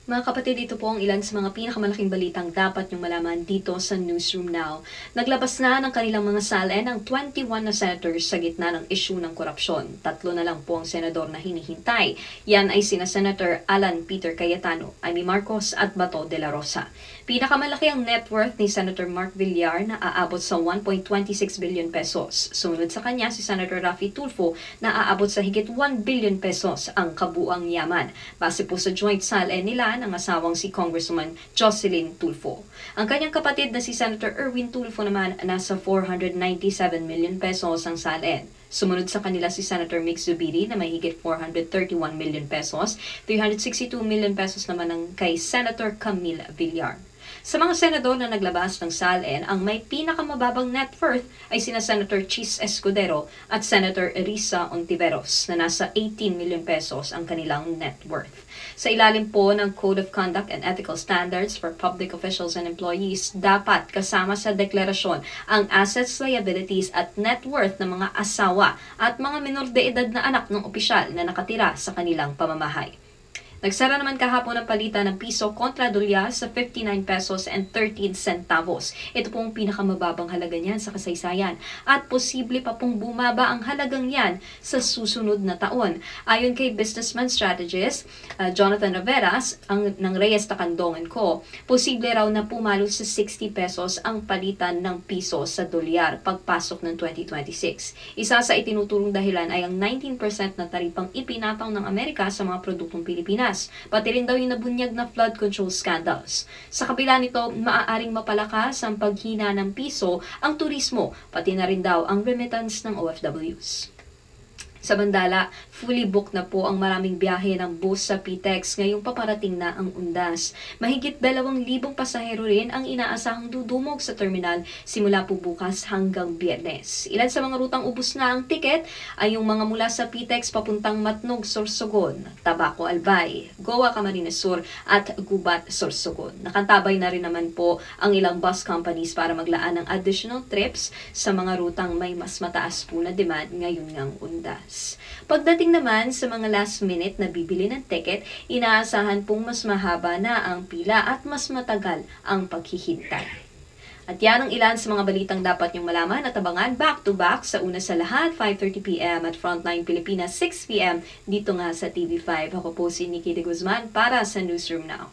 Mga kapatid, ito po ang ilan sa mga pinakamalaking balitang dapat niyong malaman dito sa Newsroom Now. Naglabas na ng kanilang mga salin ang 21 na senators sa gitna ng issue ng korupsyon. 3 na lang po ang senador na hinihintay. Yan ay sina Senator Alan Peter Cayetano, Amy Marcos at Bato de la Rosa. Pinakamalaki ang net worth ni Senator Mark Villar na aabot sa 1.26 billion pesos. Sumunod sa kanya si Senator Raffy Tulfo na aabot sa higit 1 billion pesos ang kabuang yaman. Base po sa joint salin nila ng asawang si Congresswoman Jocelyn Tulfo. Ang kanyang kapatid na si Senator Erwin Tulfo naman nasa 497 million pesos ang salin. Sumunod sa kanila si Senator Mick Zubiri na may higit 431 million pesos, 362 million pesos naman ang kay Senator Camille Villar. Sa mga senador na naglabas ng salin, ang may pinakamababang net worth ay sina Senator Chis Escudero at Senator Risa Ontiveros na nasa 18 million pesos ang kanilang net worth. Sa ilalim po ng Code of Conduct and Ethical Standards for Public Officials and Employees, dapat kasama sa deklarasyon ang assets, liabilities at net worth ng mga asawa at mga minor de edad na anak ng opisyal na nakatira sa kanilang pamamahay. Nagsara naman kahapon ang palitan ng piso kontra dolyar sa 59 pesos and 13 centavos. Ito pong pinakamababang halaga niyan sa kasaysayan at posible pa pong bumaba ang halagang yan sa susunod na taon. Ayon kay businessman strategist Jonathan Raveras ng Reyes Tacandong & Co., posible raw na pumalo sa 60 pesos ang palitan ng piso sa dolyar pagpasok ng 2026. Isa sa itinutulong dahilan ay ang 19% na taripang ipinataw ng Amerika sa mga produktong Pilipinas. Pati rin daw yung nabunyag na flood control scandals. Sa kabila nito, maaaring mapalakas ang paghina ng piso ang turismo, pati na rin daw ang remittance ng OFWs. Sa bandala, fully booked na po ang maraming biyahe ng bus sa PTEX ngayong paparating na ang undas. Mahigit 2,000 pasahero rin ang inaasahang dudumog sa terminal simula po bukas hanggang Biyernes. Ilan sa mga rutang ubos na ang tiket ay yung mga mula sa PTEX papuntang Matnog, Sorsogon, Tabaco, Albay, Goa, Camarines Sur at Gubat, Sorsogon. Nakantabay na rin naman po ang ilang bus companies para maglaan ng additional trips sa mga rutang may mas mataas po na demand ngayon ngang undas. Pagdating naman sa mga last minute na bibili ng ticket, inaasahan pong mas mahaba na ang pila at mas matagal ang paghihintay. At yan ang ilan sa mga balitang dapat niyong malaman at abangan back-to-back sa una sa lahat, 5:30 p.m. at Frontline Pilipinas, 6 p.m. dito nga sa TV5. Ako po si Nikki de Guzman para sa Newsroom Now.